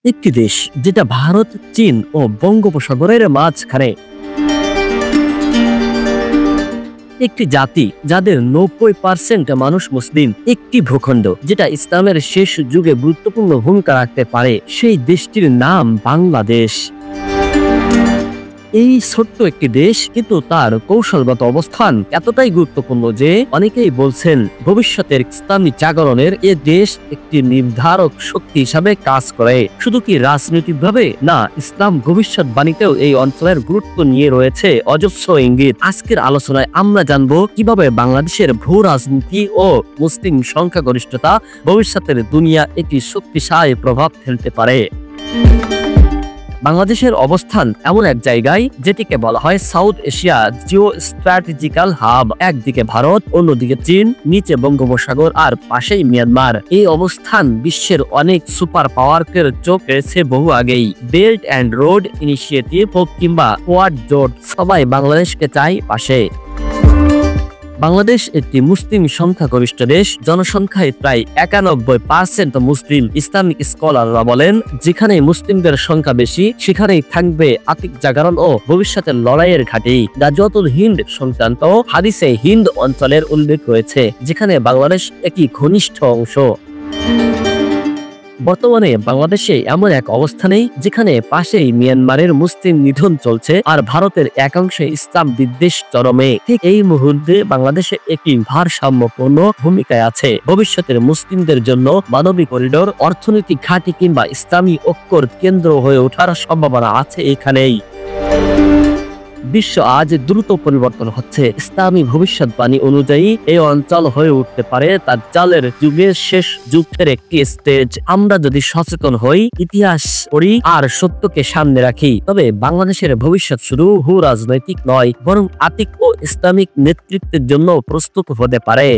একটি দেশ যেটা ভারত, চীন ও বঙ্গোপসাগরের মাঝখানে। একটি জাতি যাদের 90% মানুষ মুসলিম। একটি ভূখণ্ড যেটা ইসলামের শেষ যুগে গুরুত্বপূর্ণ ভূমিকা রাখতে পারে। সেই দেশটির নাম বাংলাদেশ। এই ছোট্ট একটি দেশ, কিন্তু তার কৌশলগত অবস্থান এতটাই গুরুত্বপূর্ণ যে অনেকেই বলছেন ভবিষ্যতের ইসলামী জাগরণের এ দেশ একটি নির্ধারক শক্তি হিসাবে কাজ করে। শুধু কি রাজনৈতিকভাবে না, ইসলাম ভবিষ্যৎবাণীতেও এই অঞ্চলের গুরুত্ব নিয়ে রয়েছে অজস্র ইঙ্গিত। আজকের আলোচনায় আমরা জানবো কিভাবে বাংলাদেশের ভূ রাজনীতি ও মুসলিম সংখ্যাগরিষ্ঠতা ভবিষ্যতের দুনিয়া একটি শক্তিশালী প্রভাব ফেলতে পারে। বাংলাদেশের অবস্থান এমন এক জায়গায় যেটিকে বলা হয় south Asia Jio strategical hub. একদিকে ভারত, অন্যদিকে চীন, নিচে বঙ্গোপসাগর আর পাশেই মিয়ানমার। এই অবস্থান বিশ্বের অনেক সুপার পাওয়ারকে চোখ রয়েছে বহু আগেই। বেল্ট অ্যান্ড রোড ইনিশিয়েটিভ হোক কিংবা কোয়াড জোট, সবাই বাংলাদেশকে চায় পাশে। বাংলাদেশ একটি মুসলিম সংখ্যাগরিষ্ঠ দেশ। জনসংখ্যায় প্রায় 91% মুসলিম। ইসলামিক স্কলাররা বলেন, যেখানে মুসলিমদের সংখ্যা বেশি সেখানেই থাকবে আতিক জাগরণ ও ভবিষ্যতের লড়াইয়ের ঘাঁটি। গাজওয়াতুল হিন্দ সংক্রান্ত হাদিসে হিন্দ অঞ্চলের উল্লেখ রয়েছে, যেখানে বাংলাদেশ একটি ঘনিষ্ঠ অংশ। বর্তমানে বাংলাদেশে এমন এক অবস্থানে যেখানে পাশেই মিয়ানমারের মুসলিম নিধন চলছে আর ভারতের একাংশে ইসলাম বিদ্বেষ চরমে। ঠিক এই মুহূর্তে বাংলাদেশে একটি ভারসাম্যপূর্ণ ভূমিকায় আছে। ভবিষ্যতের মুসলিমদের জন্য মানবিক করিডোর, অর্থনৈতিক ঘাঁটি কিংবা ইসলামী ঐক্যর কেন্দ্র হয়ে ওঠার সম্ভাবনা আছে এখানেই। বিশ্ব আজ দ্রুত পরিবর্তন হচ্ছে। ইসলামী ভবিষ্যৎবাণী অনুযায়ী এই অঞ্চল হয়ে উঠতে পারে তার জালের যুগের শেষ যুদ্ধের একটি স্টেজ। আমরা যদি সচেতন হই, ইতিহাস পড়ি আর সত্যকে সামনে রাখি, তবে বাংলাদেশের ভবিষ্যৎ শুধু ভূ রাজনৈতিক নয়, বরং আতিক ও ইসলামিক নেতৃত্বের জন্য প্রস্তুত হতে পারে।